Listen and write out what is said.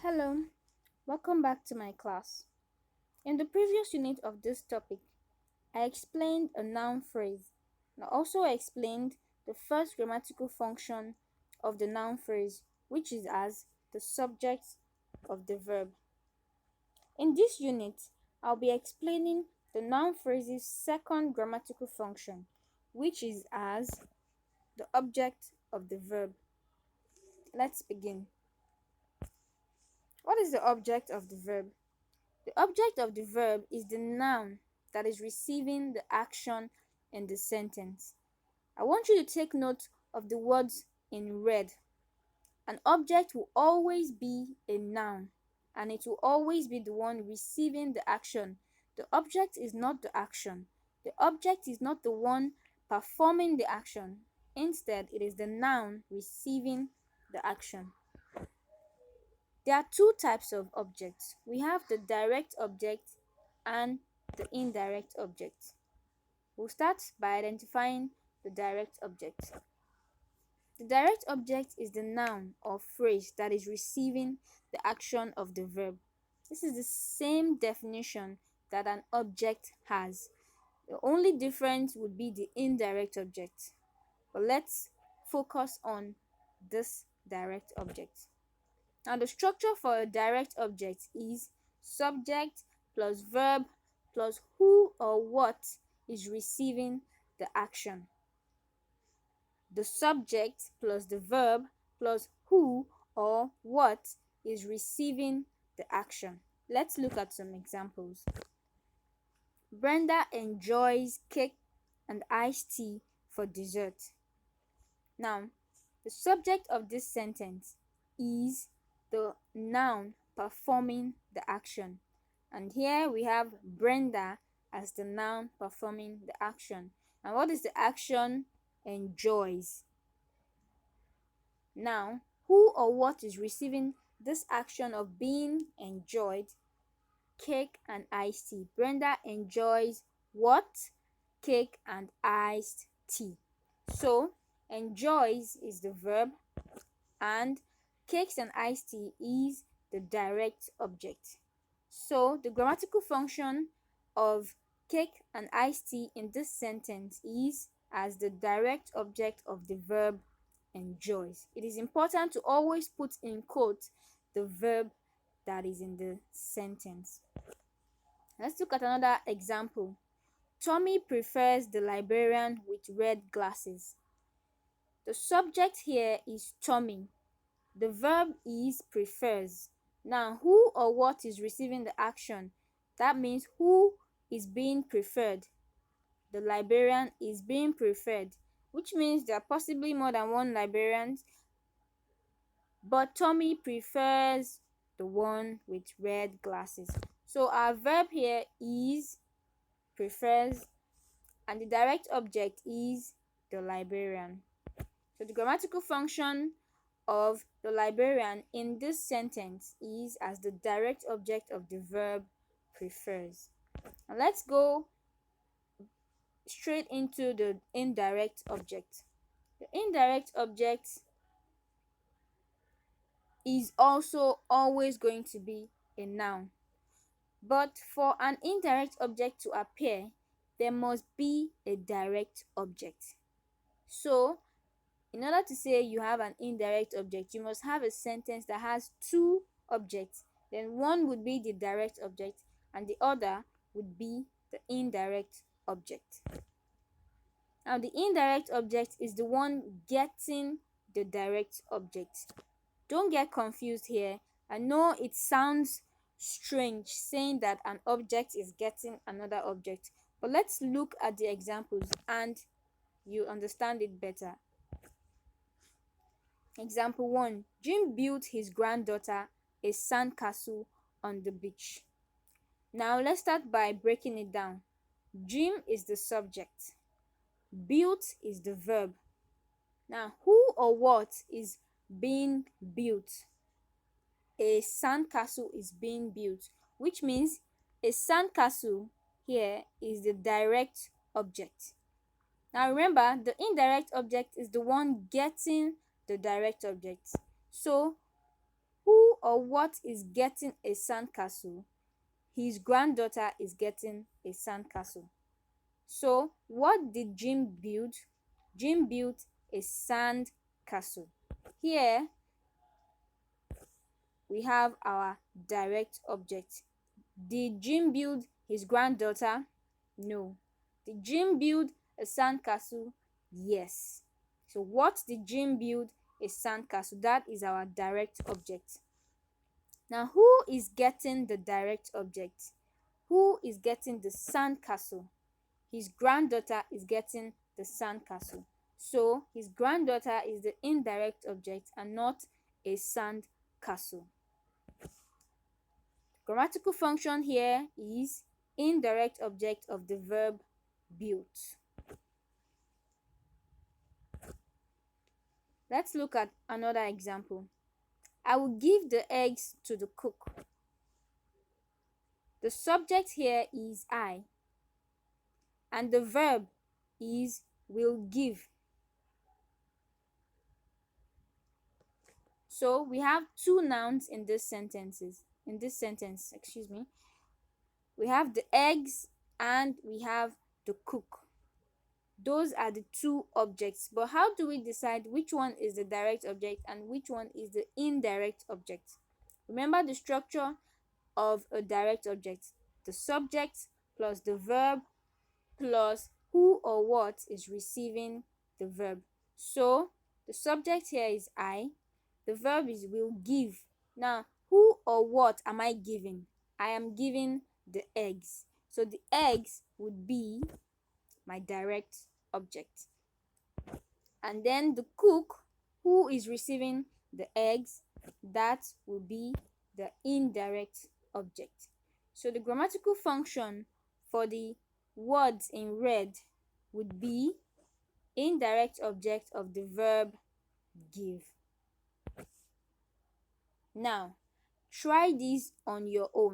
Hello, welcome back to my class. In the previous unit of this topic, I explained a noun phrase and I also explained the first grammatical function of the noun phrase, which is as the subject of the verb. In this unit, I'll be explaining the noun phrase's second grammatical function, which is as the object of the verb. Let's begin. What is the object of the verb? The object of the verb is the noun that is receiving the action in the sentence. I want you to take note of the words in red. An object will always be a noun and it will always be the one receiving the action. The object is not the action. The object is not the one performing the action. Instead, it is the noun receiving the action. There are two types of objects. We have the direct object and the indirect object. We'll start by identifying the direct object. The direct object is the noun or phrase that is receiving the action of the verb. This is the same definition that an object has. The only difference would be the indirect object. But let's focus on this direct object. Now, the structure for a direct object is subject plus verb plus who or what is receiving the action. The subject plus the verb plus who or what is receiving the action. Let's look at some examples. Brenda enjoys cake and iced tea for dessert. Now, the subject of this sentence is the noun performing the action. And here we have Brenda as the noun performing the action. And what is the action? Enjoys. Now, who or what is receiving this action of being enjoyed? Cake and iced tea. Brenda enjoys what? Cake and iced tea. So, enjoys is the verb and cakes and iced tea is the direct object. So the grammatical function of cake and iced tea in this sentence is as the direct object of the verb enjoys. It is important to always put in quotes the verb that is in the sentence. Let's look at another example. Tommy prefers the librarian with red glasses. The subject here is Tommy. The verb is prefers. Now, who or what is receiving the action? That means who is being preferred. The librarian is being preferred, which means there are possibly more than one librarians, but Tommy prefers the one with red glasses. So our verb here is prefers, and the direct object is the librarian. So the grammatical function of the librarian in this sentence is as the direct object of the verb prefers. And let's go straight into the indirect object. The indirect object is also always going to be a noun. But for an indirect object to appear, there must be a direct object. So, in order to say you have an indirect object, you must have a sentence that has two objects. Then one would be the direct object and the other would be the indirect object. Now, the indirect object is the one getting the direct object. Don't get confused here. I know it sounds strange saying that an object is getting another object, but let's look at the examples and you understand it better. Example 1. Jim built his granddaughter a sandcastle on the beach. Now let's start by breaking it down. Jim is the subject. Built is the verb. Now, who or what is being built? A sandcastle is being built, which means a sandcastle here is the direct object. Now remember, the indirect object is the one getting the direct object. So, who or what is getting a sandcastle? His granddaughter is getting a sandcastle. So what did Jim build? Jim built a sand castle. Here we have our direct object. Did Jim build his granddaughter? No. Did Jim build a sandcastle? Yes. So what did Jim build? A sandcastle. That is our direct object. Now who is getting the direct object? Who is getting the sandcastle? His granddaughter is getting the sandcastle. So his granddaughter is the indirect object and not a sandcastle. Grammatical function here is indirect object of the verb built. Let's look at another example. I will give the eggs to the cook. The subject here is I, and the verb is will give. So we have two nouns in this sentence, excuse me. We have the eggs and we have the cook. Those are the two objects. But how do we decide which one is the direct object and which one is the indirect object? Remember the structure of a direct object: the subject plus the verb plus who or what is receiving the verb. So the subject here is I, the verb is will give. Now who or what am I giving? I am giving the eggs. So the eggs would be my direct object. And then the cook, who is receiving the eggs, that will be the indirect object. So the grammatical function for the words in red would be indirect object of the verb give. Now try this on your own.